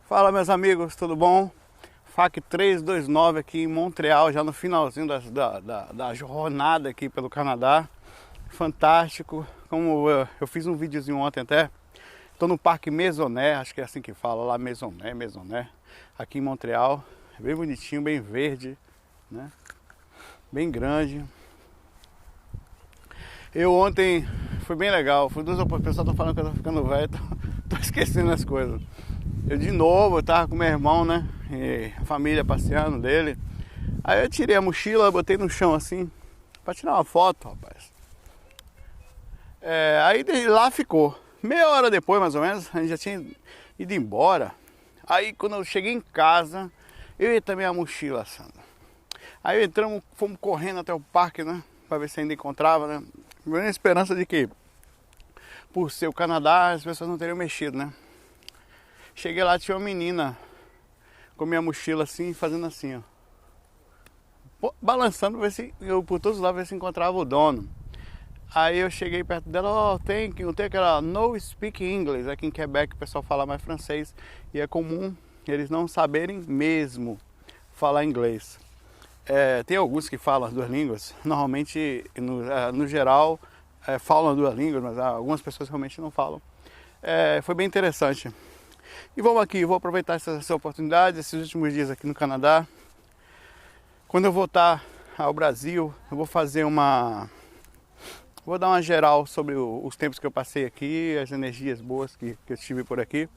Fala, meus amigos, tudo bom? FAC 329 aqui em Montreal, já no finalzinho da jornada aqui pelo Canadá. Fantástico, como eu fiz um videozinho ontem até. Estou no Parque Maisonneuve, acho que é assim que fala lá, Maisonneuve, aqui em Montreal. Bem bonitinho, bem verde, né? Bem grande. Eu ontem, foi bem legal, foi duas oportunidades, o pessoal tá falando que eu tô ficando velho, tô esquecendo as coisas. Eu de novo, eu tava com meu irmão, né? E a família passeando dele. Aí eu tirei a mochila, botei no chão assim, pra tirar uma foto, rapaz. Aí lá ficou. Meia hora depois, mais ou menos, a gente já tinha ido embora. Aí quando eu cheguei em casa, eu ia também a mochila, Sandra. Aí entramos, fomos correndo até o parque, né? Pra ver se ainda encontrava, né? Na esperança de que, por ser o Canadá, as pessoas não teriam mexido, né? Cheguei lá, tinha uma menina com minha mochila assim, fazendo assim, ó. Balançando ver se, eu por todos os lados, ver se encontrava o dono. Aí eu cheguei perto dela, ó, tem aquela no speak English. Aqui em Quebec o pessoal fala mais francês. E é comum eles não saberem mesmo falar inglês. Tem alguns que falam as duas línguas. Normalmente, no geral, falam as duas línguas, mas algumas pessoas realmente não falam. Foi bem interessante. E vamos aqui, vou aproveitar essa oportunidade, esses últimos dias aqui no Canadá. Quando eu voltar ao Brasil, eu vou fazer vou dar uma geral sobre os tempos que eu passei aqui, as energias boas que eu tive por aqui.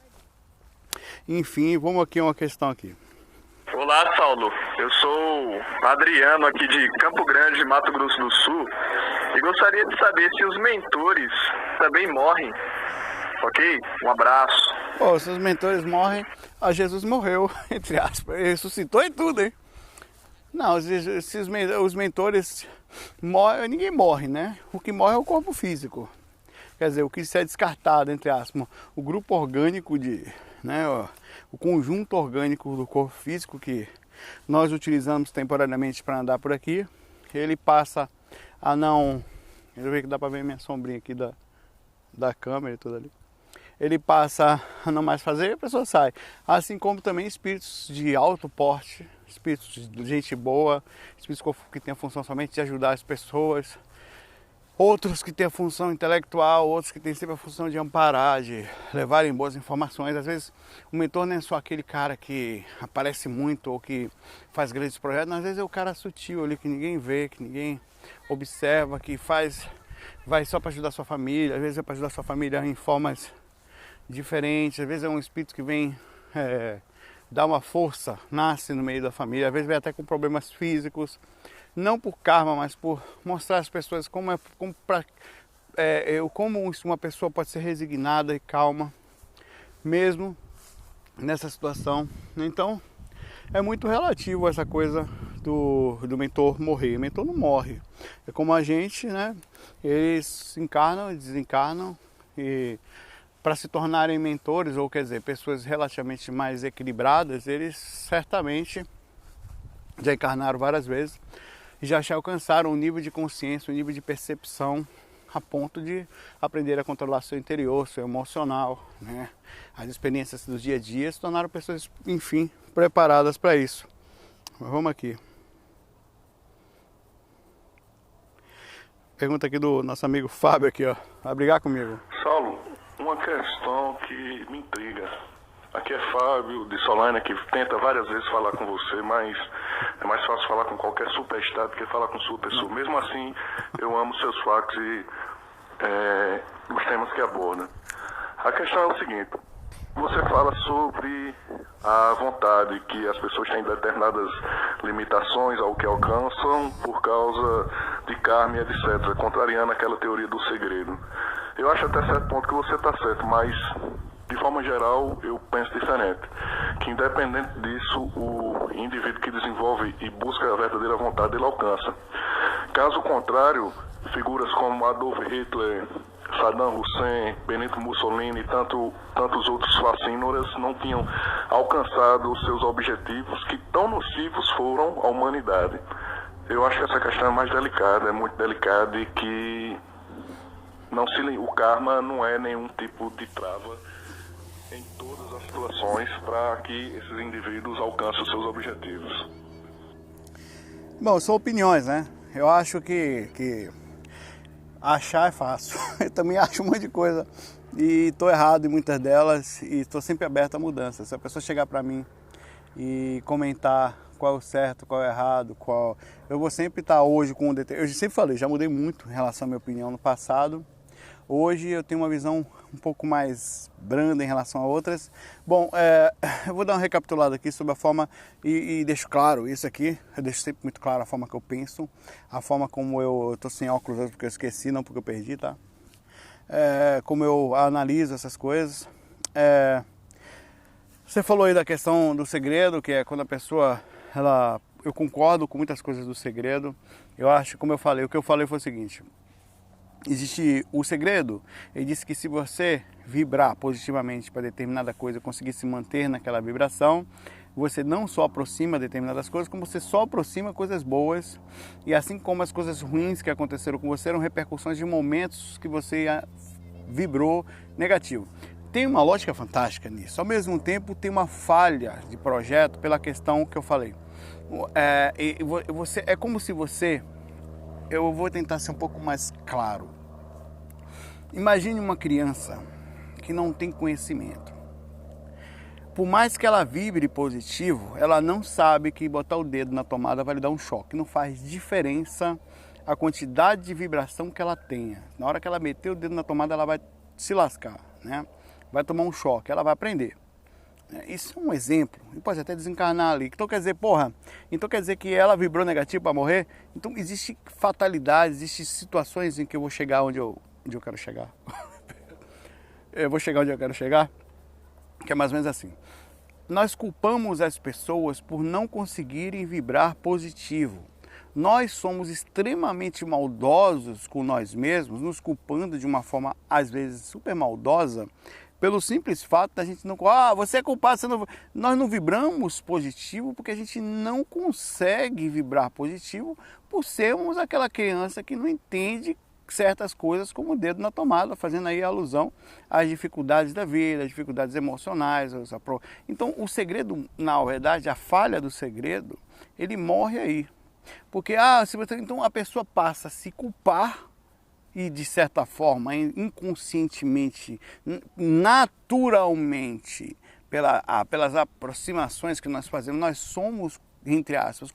Enfim, vamos aqui a uma questão aqui. Olá, Saulo. Eu sou Adriano aqui de Campo Grande, Mato Grosso do Sul, e gostaria de saber se os mentores também morrem. Ok? Um abraço. Pô, se os mentores morrem, Jesus morreu, entre aspas, ele ressuscitou e tudo, hein? Não, se os mentores morrem, ninguém morre, né? O que morre é o corpo físico. Quer dizer, o que é descartado, entre aspas, o grupo orgânico o conjunto orgânico do corpo físico que nós utilizamos temporariamente para andar por aqui, ele passa a não... Deixa eu ver que dá para ver minha sombrinha aqui da câmera e tudo ali. Ele passa a não mais fazer e a pessoa sai. Assim como também espíritos de alto porte, espíritos de gente boa, espíritos que têm a função somente de ajudar as pessoas, outros que têm a função intelectual, outros que têm sempre a função de amparar, de levarem boas informações. Às vezes o mentor não é só aquele cara que aparece muito ou que faz grandes projetos, às vezes é o cara sutil ali que ninguém vê, que ninguém observa, que vai só para ajudar a sua família, às vezes é para ajudar a sua família em formas diferentes, às vezes é um espírito que vem dar uma força, nasce no meio da família, às vezes vem até com problemas físicos, não por karma, mas por mostrar às pessoas como uma pessoa pode ser resignada e calma, mesmo nessa situação. Então, é muito relativo essa coisa do mentor morrer. O mentor não morre, é como a gente, né? Eles encarnam e desencarnam e para se tornarem mentores, ou quer dizer, pessoas relativamente mais equilibradas, eles certamente já encarnaram várias vezes e já alcançaram um nível de consciência, um nível de percepção a ponto de aprender a controlar seu interior, seu emocional, né? As experiências do dia a dia se tornaram pessoas, enfim, preparadas para isso. Mas vamos aqui. Pergunta aqui do nosso amigo Fábio aqui, ó. Vai brigar comigo. Saulo, uma questão que me intriga. Aqui é Fábio de Solana, que tenta várias vezes falar com você, mas é mais fácil falar com qualquer superestado do que falar com sua pessoa. Mesmo assim, eu amo seus fatos e os temas que aborda. A questão é o seguinte: você fala sobre a vontade que as pessoas têm determinadas limitações ao que alcançam por causa de karma e etc., contrariando aquela teoria do segredo. Eu acho até certo ponto que você está certo, mas de forma geral eu penso diferente, que independente disso o indivíduo que desenvolve e busca a verdadeira vontade ele alcança. Caso contrário, figuras como Adolf Hitler, Saddam Hussein, Benito Mussolini e tantos outros fascínoras não tinham alcançado os seus objetivos que tão nocivos foram à humanidade. Eu acho que essa questão é mais delicada, é muito delicada e que o karma não é nenhum tipo de trava em todas as situações para que esses indivíduos alcancem os seus objetivos? Bom, são opiniões, né? Eu acho que achar é fácil. Eu também acho um monte de coisa e estou errado em muitas delas e estou sempre aberto a mudanças. Se a pessoa chegar para mim e comentar qual é o certo, qual é o errado, eu vou sempre estar hoje com eu sempre falei, já mudei muito em relação à minha opinião no passado. Hoje eu tenho uma visão um pouco mais branda em relação a outras. Bom, eu vou dar uma recapitulada aqui sobre a forma, e deixo claro isso aqui, eu deixo sempre muito claro a forma que eu penso, a forma como eu estou sem óculos hoje porque eu esqueci, não porque eu perdi, tá? Como eu analiso essas coisas. Você falou aí da questão do segredo, que é quando a pessoa, eu concordo com muitas coisas do segredo. Eu acho, como eu falei, o que eu falei foi o seguinte: existe o segredo. Ele disse que se você vibrar positivamente para determinada coisa, conseguir se manter naquela vibração, você não só aproxima determinadas coisas, como você só aproxima coisas boas. E assim como as coisas ruins que aconteceram com você eram repercussões de momentos que você vibrou negativo. Tem uma lógica fantástica nisso. Ao mesmo tempo, tem uma falha de projeto pela questão que eu falei. É como se você... Eu vou tentar ser um pouco mais claro. Imagine uma criança que não tem conhecimento. Por mais que ela vibre positivo, ela não sabe que botar o dedo na tomada vai lhe dar um choque. Não faz diferença a quantidade de vibração que ela tenha. Na hora que ela meter o dedo na tomada, ela vai se lascar, né? Vai tomar um choque, ela vai aprender. Isso é um exemplo, e pode até desencarnar ali. Então quer dizer, então quer dizer que ela vibrou negativo para morrer? Então existe fatalidades, existem situações em que eu vou chegar onde eu quero chegar. Eu vou chegar onde eu quero chegar, que é mais ou menos assim. Nós culpamos as pessoas por não conseguirem vibrar positivo. Nós somos extremamente maldosos com nós mesmos, nos culpando de uma forma, às vezes, super maldosa, pelo simples fato da gente não... você é culpado, nós não vibramos positivo porque a gente não consegue vibrar positivo por sermos aquela criança que não entende certas coisas como o dedo na tomada, fazendo aí alusão às dificuldades da vida, às dificuldades emocionais. Então, o segredo, na verdade, a falha do segredo, ele morre aí. Porque então a pessoa passa a se culpar e, de certa forma, inconscientemente, naturalmente, pelas aproximações que nós fazemos, nós somos, entre aspas,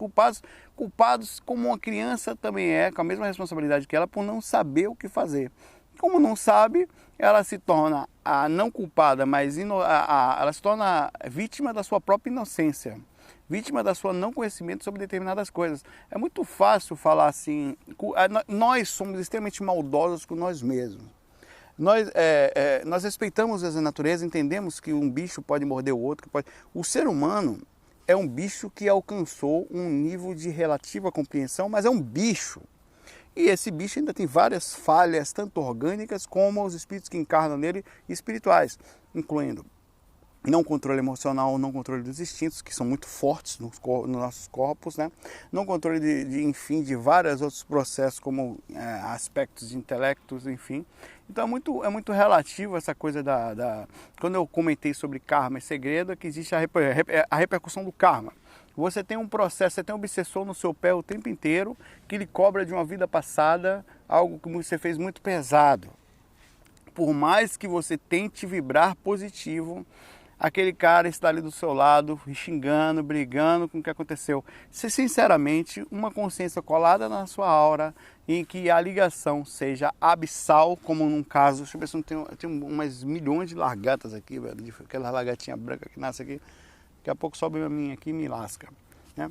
culpados como uma criança também com a mesma responsabilidade que ela, por não saber o que fazer. Como não sabe, ela se torna a não culpada, mas ela se torna vítima da sua própria inocência, vítima da sua não conhecimento sobre determinadas coisas. É muito fácil falar assim, nós somos extremamente maldosos com nós mesmos. Nós respeitamos a natureza, entendemos que um bicho pode morder o outro. O ser humano é um bicho que alcançou um nível de relativa compreensão, mas é um bicho. E esse bicho ainda tem várias falhas, tanto orgânicas como os espíritos que encarnam nele, espirituais, incluindo não controle emocional, não controle dos instintos, que são muito fortes nos nossos corpos, né? Não controle enfim, de vários outros processos, como aspectos de intelectos, enfim. Então é muito relativo essa coisa Quando eu comentei sobre karma e segredo, é que existe a repercussão do karma. Você tem um processo, você tem um obsessor no seu pé o tempo inteiro, que lhe cobra de uma vida passada algo que você fez muito pesado. Por mais que você tente vibrar positivo, aquele cara está ali do seu lado, xingando, brigando com o que aconteceu. Se sinceramente, uma consciência colada na sua aura, em que a ligação seja abissal, como num caso, deixa eu ver se não tem umas milhões de largatas aqui, velho, aquela largatinha branca que nasce aqui, daqui a pouco sobe a minha aqui e me lasca, né?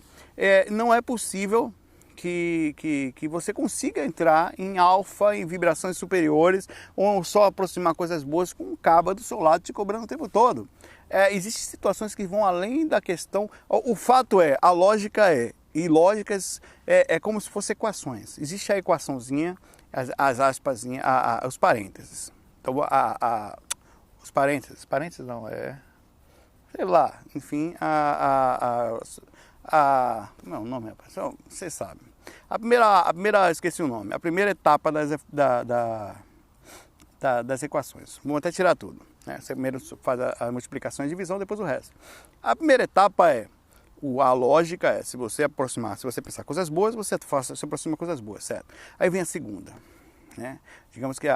Não é possível que você consiga entrar em alfa, em vibrações superiores, ou só aproximar coisas boas com um cabo do seu lado te cobrando o tempo todo. Existem situações que vão além da questão. O fato a lógica e lógicas é como se fossem equações. Existe a equaçãozinha, as aspasinhas, os parênteses. Então, os parênteses não, sei lá, enfim, não, o nome, você sabe. A primeira, esqueci o nome, a primeira etapa das equações. Vamos até tirar tudo, né? Você primeiro faz a multiplicação e divisão, depois o resto. A primeira etapa a lógica é, se você pensar coisas boas, você aproxima coisas boas, certo? Aí vem a segunda, né? Digamos que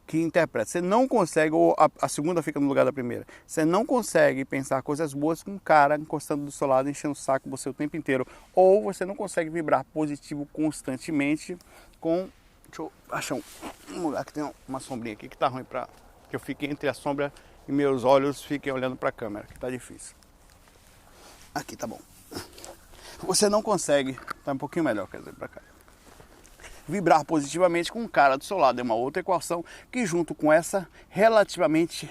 que interpreta. Você não consegue, ou a segunda fica no lugar da primeira. Você não consegue pensar coisas boas com um cara encostando do seu lado, enchendo o saco você o tempo inteiro. Ou você não consegue vibrar positivo constantemente com... Deixa eu achar um lugar que tem uma sombrinha aqui que tá ruim para que eu fique entre a sombra e meus olhos fiquem olhando para a câmera, que tá difícil. Aqui tá bom. Você não consegue, tá um pouquinho melhor, quer dizer, para cá. Vibrar positivamente com um cara do seu lado é uma outra equação que junto com essa relativamente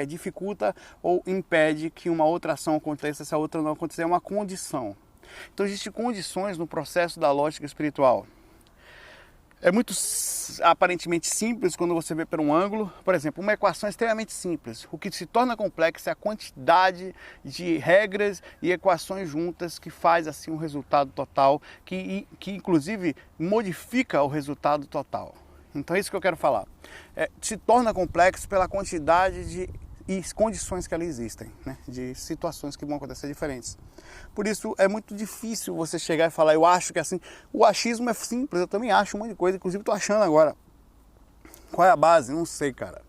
dificulta ou impede que uma outra ação aconteça, se a outra não acontecer, é uma condição. Então existem condições no processo da lógica espiritual. É muito aparentemente simples quando você vê por um ângulo. Por exemplo, uma equação é extremamente simples. O que se torna complexo é a quantidade de regras e equações juntas que faz assim um resultado total, que inclusive modifica o resultado total. Então é isso que eu quero falar. Se torna complexo pela quantidade de condições que ali existem, né? De situações que vão acontecer diferentes. Por isso é muito difícil você chegar e falar, eu acho que é assim. O achismo é simples, eu também acho um monte de coisa, inclusive estou achando agora. Qual é a base? Não sei, cara.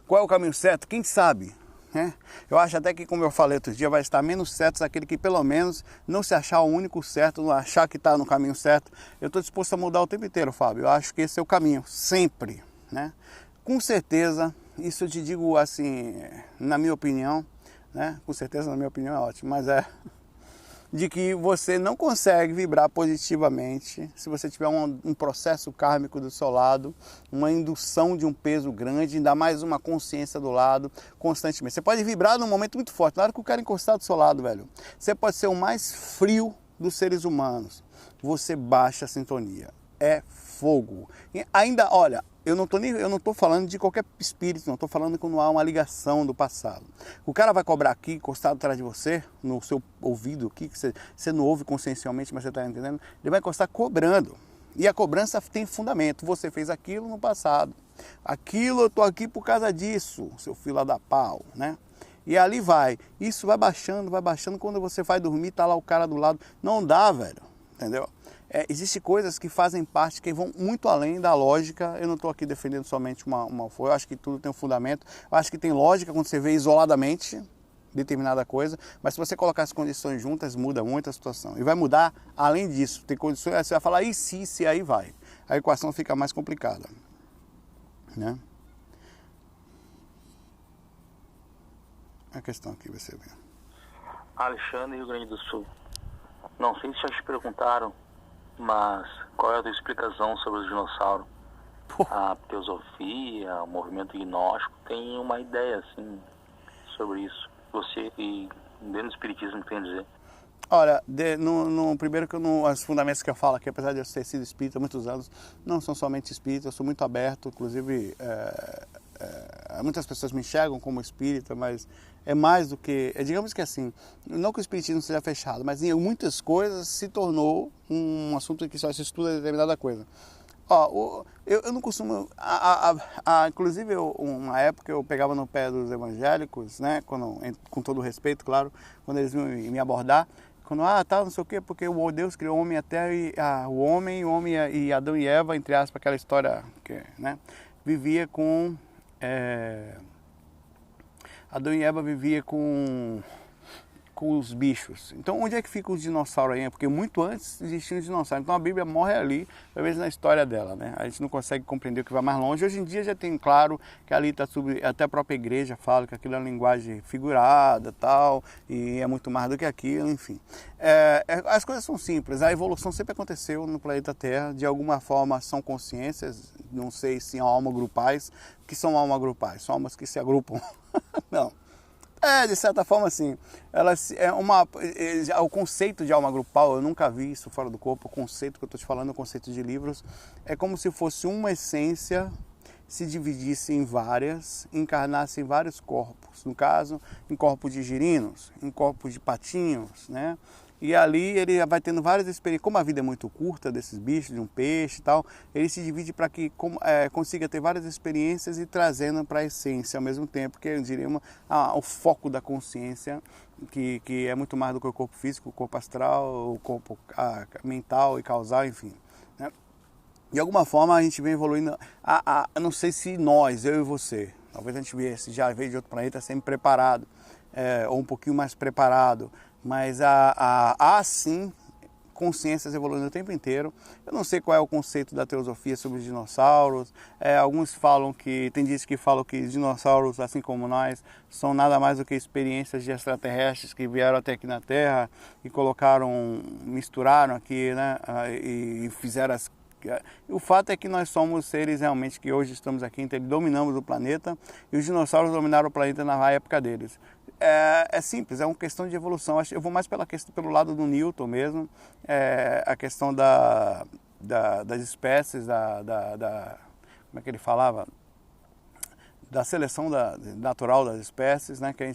Qual é o caminho certo? Quem sabe? Né? Eu acho até que, como eu falei outro dia, vai estar menos certo aquele que pelo menos não se achar o único certo, não achar que está no caminho certo. Eu estou disposto a mudar o tempo inteiro, Fábio. Eu acho que esse é o caminho, sempre, né? Com certeza, isso eu te digo assim, na minha opinião, né? Com certeza na minha opinião é ótimo, mas de que você não consegue vibrar positivamente se você tiver um processo kármico do seu lado, uma indução de um peso grande, ainda mais uma consciência do lado constantemente. Você pode vibrar num momento muito forte, na hora que o cara encostar do seu lado, velho, você pode ser o mais frio dos seres humanos, você baixa a sintonia, é fogo. E ainda, olha, eu não estou falando de qualquer espírito, não estou falando quando há uma ligação do passado. O cara vai cobrar aqui, encostado atrás de você, no seu ouvido aqui, que você não ouve consciencialmente, mas você está entendendo, ele vai encostar cobrando. E a cobrança tem fundamento, você fez aquilo no passado. Aquilo eu estou aqui por causa disso, seu filho da pau, né? E ali vai, isso vai baixando, quando você vai dormir, tá lá o cara do lado. Não dá, velho, entendeu? Existem coisas que fazem parte, que vão muito além da lógica. Eu não estou aqui defendendo somente eu acho que tudo tem um fundamento. Eu acho que tem lógica quando você vê isoladamente determinada coisa, mas se você colocar as condições juntas, muda muito a situação. E vai mudar além disso. Tem condições, você vai falar, e se aí vai. A equação fica mais complicada, né? A questão aqui, você vê. Alexandre, Rio Grande do Sul. Não sei se já te perguntaram, mas qual é a tua explicação sobre os dinossauros? A teosofia, o movimento gnóstico tem uma ideia assim sobre isso. Você e dentro do espiritismo tem a dizer? Olha, primeiro que os fundamentos que eu falo aqui, apesar de eu ter sido espírita há muitos anos, não são somente espírita, eu sou muito aberto, inclusive muitas pessoas me enxergam como espírita, mas é mais do que, digamos que assim, não que o espiritismo seja fechado, mas em muitas coisas se tornou um assunto em que só se estuda determinada coisa. Eu não costumo, inclusive uma época eu pegava no pé dos evangélicos, né, com todo o respeito, claro, quando eles me abordar, quando, não sei o quê, porque o Deus criou o homem e a terra, e o homem e Adão e Eva, entre aspas, aquela história que, né, vivia com... Adão e Eva vivia com os bichos. Então onde é que ficam os dinossauros aí? Porque muito antes existiam os dinossauros. Então a Bíblia morre ali, às vezes na história dela, né? A gente não consegue compreender o que vai mais longe. Hoje em dia já tem claro que ali está até a própria igreja fala que aquilo é uma linguagem figurada, tal, e é muito mais do que aquilo, enfim. As coisas são simples. A evolução sempre aconteceu no planeta Terra. De alguma forma são consciências, não sei se são almas grupais. O que são almas grupais? São almas que se agrupam. Não. De certa forma, sim. O conceito de alma grupal, eu nunca vi isso fora do corpo. O conceito que eu estou te falando, o conceito de livros, é como se fosse uma essência se dividisse em várias, encarnasse em vários corpos. No caso, em corpos de girinos, em corpos de patinhos, né? e ali ele vai tendo várias experiências. Como a vida é muito curta desses bichos, de um peixe e tal, ele se divide para que consiga ter várias experiências e trazendo para a essência ao mesmo tempo, que eu diria o foco da consciência, que é muito mais do que o corpo físico, o corpo astral, o corpo mental e causal, enfim. Né? De alguma forma a gente vem evoluindo, eu não sei se nós, eu e você, talvez a gente já veio de outro planeta sempre preparado, ou um pouquinho mais preparado, mas há sim consciências evoluindo o tempo inteiro. Eu não sei qual é o conceito da teosofia sobre os dinossauros. Alguns falam tem dias que falam que dinossauros, assim como nós, são nada mais do que experiências de extraterrestres que vieram até aqui na Terra e misturaram aqui, né, e fizeram o fato é que nós somos seres realmente que hoje estamos aqui, então dominamos o planeta, e os dinossauros dominaram o planeta na época deles. É simples, é uma questão de evolução. Eu vou mais pelo lado do Newton mesmo, a questão das espécies, como é que ele falava? Da seleção natural das espécies, né? Que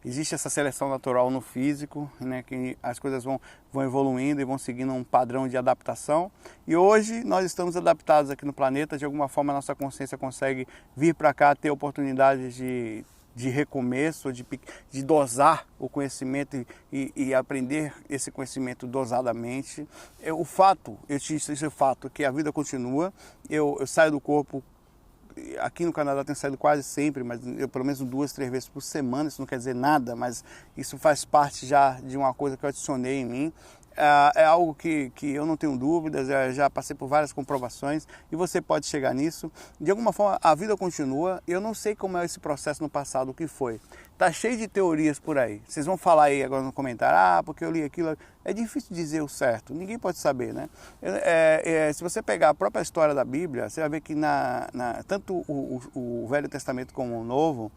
existe essa seleção natural no físico, né? Que as coisas vão evoluindo e vão seguindo um padrão de adaptação. E hoje nós estamos adaptados aqui no planeta, de alguma forma a nossa consciência consegue vir para cá, ter oportunidades de recomeço, de dosar o conhecimento e aprender esse conhecimento dosadamente. O fato que a vida continua, eu saio do corpo. Aqui no Canadá tenho saído quase sempre, mas eu pelo menos 2, 3 vezes por semana. Isso não quer dizer nada, mas isso faz parte já de uma coisa que eu adicionei em mim. É algo que eu não tenho dúvidas, já passei por várias comprovações e você pode chegar nisso. De alguma forma a vida continua. Eu não sei como é esse processo no passado, o que foi. Tá cheio de teorias por aí. Vocês vão falar aí agora no comentário, porque eu li aquilo. É difícil dizer o certo, ninguém pode saber, né? Se você pegar a própria história da Bíblia, você vai ver que tanto o Velho Testamento como o Novo,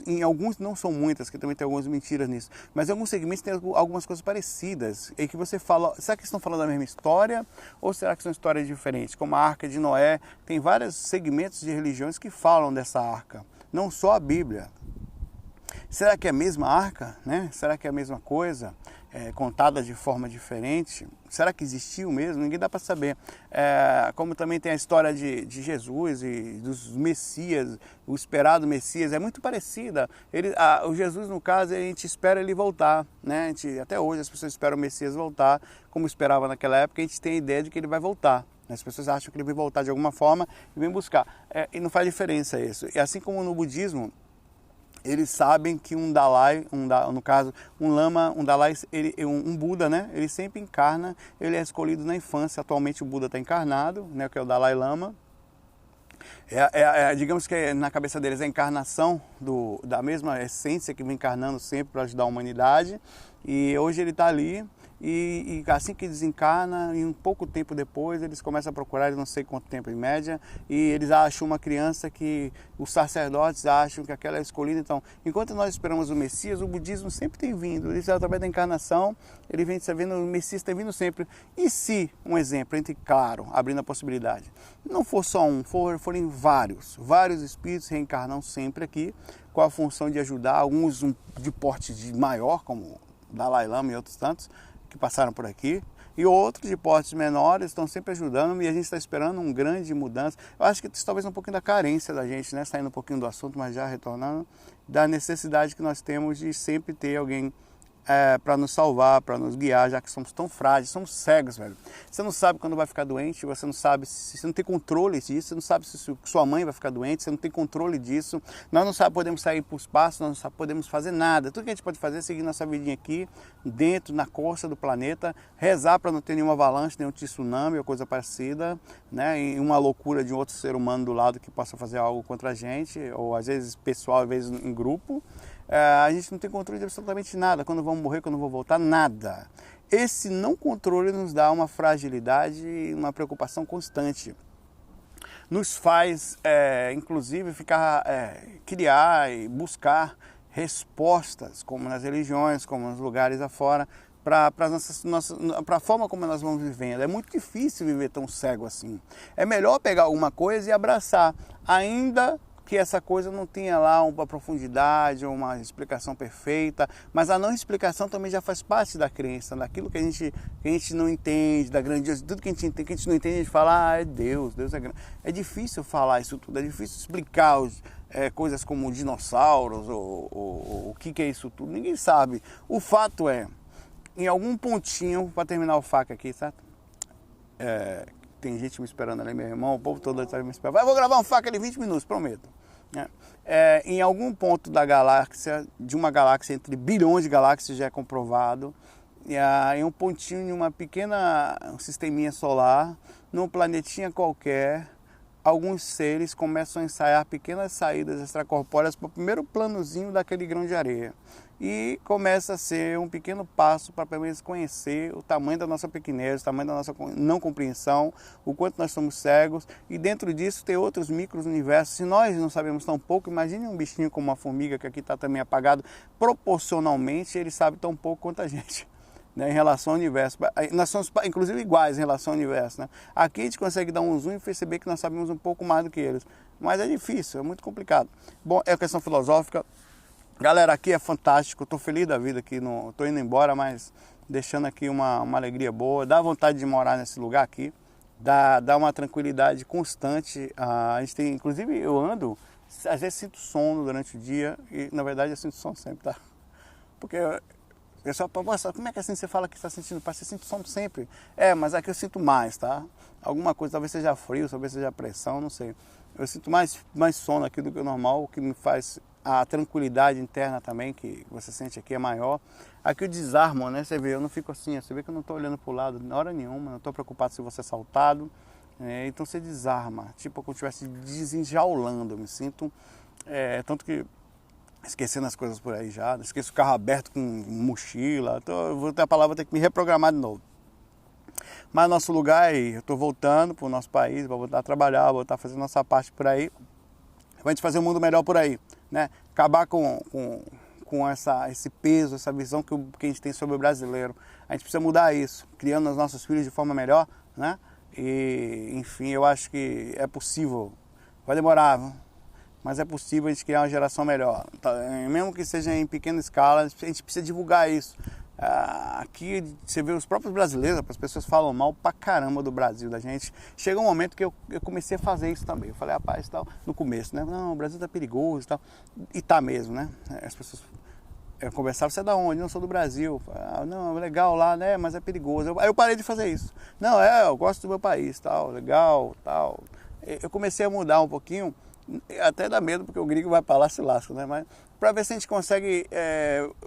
em alguns, não são muitas, que também tem algumas mentiras nisso, mas em alguns segmentos tem algumas coisas parecidas, e que você fala, será que estão falando da mesma história, ou será que são histórias diferentes? Como a Arca de Noé, tem vários segmentos de religiões que falam dessa arca, não só a Bíblia. Será que é a mesma arca, né? Será que é a mesma coisa, contada de forma diferente? Será que existiu mesmo? Ninguém dá para saber. Como também tem a história de Jesus e dos Messias, o esperado Messias, é muito parecida. O Jesus, no caso, a gente espera ele voltar, né? Até hoje as pessoas esperam o Messias voltar, como esperava naquela época, a gente tem a ideia de que ele vai voltar. As pessoas acham que ele vai voltar de alguma forma e vem buscar. E não faz diferença isso. E assim como no budismo, eles sabem que um Dalai, no caso, um Lama, um Dalai, um Buda, né? Ele sempre encarna, ele é escolhido na infância. Atualmente o Buda está encarnado, né? Que é o Dalai Lama. Digamos que na cabeça deles é a encarnação da mesma essência que vem encarnando sempre para ajudar a humanidade. E hoje ele está ali. E assim que desencarna, e um pouco tempo depois, eles começam a procurar, não sei quanto tempo em média, e eles acham uma criança que os sacerdotes acham que aquela é escolhida. Então, enquanto nós esperamos o Messias, o budismo sempre tem vindo. Ele, através da encarnação, ele vem sabendo, o Messias tem vindo sempre. E se, um exemplo, claro, abrindo a possibilidade, não for só um, forem vários espíritos reencarnam sempre aqui, com a função de ajudar, alguns de porte maior, como Dalai Lama e outros tantos, que passaram por aqui, e outros de portes menores estão sempre ajudando, e a gente está esperando uma grande mudança. Eu acho que isso talvez um pouquinho da carência da gente, né? Saindo um pouquinho do assunto, mas já retornando, da necessidade que nós temos de sempre ter alguém para nos salvar, para nos guiar, já que somos tão frágeis, somos cegos, velho. Você não sabe quando vai ficar doente, você não sabe, você não tem controle disso, você não sabe se sua mãe vai ficar doente, você não tem controle disso. Nós não podemos sair para o espaço, nós não podemos fazer nada. Tudo que a gente pode fazer é seguir nossa vidinha aqui, dentro, na costa do planeta, rezar para não ter nenhuma avalanche, nenhum tsunami ou coisa parecida, né? E uma loucura de um outro ser humano do lado que possa fazer algo contra a gente, ou às vezes pessoal, às vezes em grupo. A gente não tem controle de absolutamente nada, quando vamos morrer, quando vou voltar, nada. Esse não controle nos dá uma fragilidade e uma preocupação constante. Nos faz, inclusive, criar e buscar respostas, como nas religiões, como nos lugares afora, para a forma como nós vamos vivendo. É muito difícil viver tão cego assim. É melhor pegar alguma coisa e abraçar, ainda que essa coisa não tinha lá uma profundidade, uma explicação perfeita, mas a não explicação também já faz parte da crença, daquilo que a gente não entende, da grandiosidade, tudo que a gente entende, que a gente não entende, a gente fala, é Deus é grande. É difícil falar isso tudo, é difícil explicar coisas como dinossauros, o que é isso tudo, ninguém sabe. O fato é, em algum pontinho, para terminar o faca aqui, certo? Tem gente me esperando ali, meu irmão, o povo todo está me esperando. Eu vou gravar um faca de 20 minutos, prometo. Em algum ponto da galáxia, de uma galáxia entre bilhões de galáxias, já é comprovado, em um pontinho de uma pequena sisteminha solar, num planetinha qualquer, alguns seres começam a ensaiar pequenas saídas extracorpóreas para o primeiro planozinho daquele grão de areia. E começa a ser um pequeno passo para pelo menos conhecer o tamanho da nossa pequenez, o tamanho da nossa não compreensão, o quanto nós somos cegos, e dentro disso tem outros micro-universos. Se nós não sabemos tão pouco, imagine um bichinho como uma formiga, que aqui está também apagado, proporcionalmente ele sabe tão pouco quanto a gente, né, em relação ao universo. Nós somos inclusive iguais em relação ao universo, né? Aqui a gente consegue dar um zoom e perceber que nós sabemos um pouco mais do que eles, mas é difícil, é muito complicado. Bom, é uma questão filosófica. Galera, aqui é fantástico, estou feliz da vida aqui, estou indo embora, mas deixando aqui uma alegria boa, dá vontade de morar nesse lugar aqui, dá uma tranquilidade constante. A gente tem, inclusive eu ando, às vezes sinto sono durante o dia, e na verdade eu sinto sono sempre, tá? Porque o pessoal fala, como é que assim você fala que está sentindo paz? Você sente sono sempre? Mas aqui eu sinto mais, tá? Alguma coisa, talvez seja frio, talvez seja pressão, não sei. Eu sinto mais sono aqui do que o normal, o que me faz... A tranquilidade interna também, que você sente aqui, é maior. Aqui o desarmo, né? Você vê, eu não fico assim, você vê que eu não estou olhando para o lado na hora nenhuma, não estou preocupado se você é assaltado. Então você desarma, tipo como se estivesse desenjaulando. Eu me sinto, tanto que esquecendo as coisas por aí já, esqueço o carro aberto com mochila, então eu vou ter a palavra, vou ter que me reprogramar de novo. Mas nosso lugar aí, eu estou voltando para o nosso país, vou voltar a trabalhar, vou voltar a fazer nossa parte por aí, para a gente fazer um mundo melhor por aí, né? Acabar com esse peso, essa visão que a gente tem sobre o brasileiro. A gente precisa mudar isso, criando os nossos filhos de forma melhor, né? E, enfim, eu acho que é possível. Vai demorar, mas é possível a gente criar uma geração melhor. Mesmo que seja em pequena escala, a gente precisa divulgar isso. Aqui você vê os próprios brasileiros, as pessoas falam mal pra caramba do Brasil, da gente. Chega um momento que eu comecei a fazer isso também. Eu falei, rapaz, tal, no começo, né? Não, o Brasil tá perigoso e tal. E tá mesmo, né? As pessoas conversavam, você é da onde? Não, sou do Brasil. Não, legal lá, né? Mas é perigoso. Aí eu parei de fazer isso. Não, eu gosto do meu país, tal, legal, tal. Eu comecei a mudar um pouquinho, até dá medo, porque o gringo vai pra lá, se lasca, né? Mas para ver se a gente consegue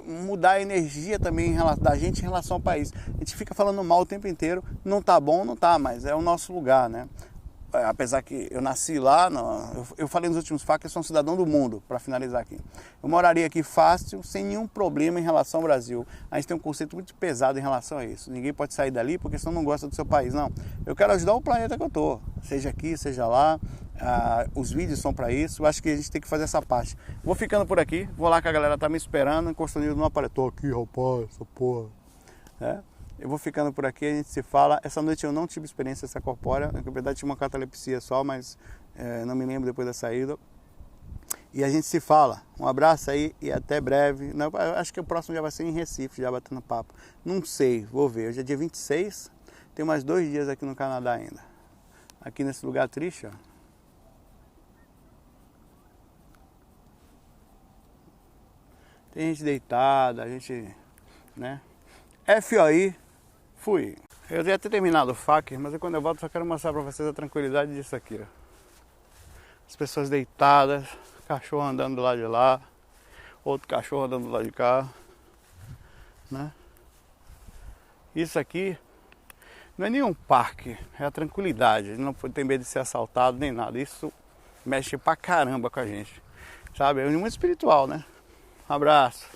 mudar a energia também da gente em relação ao país. A gente fica falando mal o tempo inteiro, não tá bom, não tá, mas é o nosso lugar, né? Apesar que eu nasci lá, eu falei nos últimos facas que eu sou um cidadão do mundo, para finalizar aqui. Eu moraria aqui fácil, sem nenhum problema em relação ao Brasil. A gente tem um conceito muito pesado em relação a isso. Ninguém pode sair dali porque senão não gosta do seu país, não. Eu quero ajudar o planeta que eu tô, seja aqui, seja lá. Os vídeos são para isso, eu acho que a gente tem que fazer essa parte. Vou ficando por aqui, vou lá que a galera tá me esperando, encostando no aparelho. Tô aqui, rapaz, essa porra. Eu vou ficando por aqui, a gente se fala. Essa noite eu não tive experiência extracorpórea, na verdade tinha uma catalepsia só, mas não me lembro depois da saída. E a gente se fala. Um abraço aí e até breve. Não, acho que o próximo já vai ser em Recife, já batendo papo. Não sei, vou ver. Hoje é dia 26, tem mais 2 dias aqui no Canadá ainda. Aqui nesse lugar triste, ó. Tem gente deitada, a gente, né? FOI, fui. Eu já ter terminado o FAQ, mas quando eu volto só quero mostrar pra vocês a tranquilidade disso aqui, ó. As pessoas deitadas, cachorro andando do lado de lá, outro cachorro andando do lado de cá, né? Isso aqui não é nenhum parque, é a tranquilidade. Ele não tem medo de ser assaltado nem nada. Isso mexe pra caramba com a gente, sabe? É muito espiritual, né? Um abraço.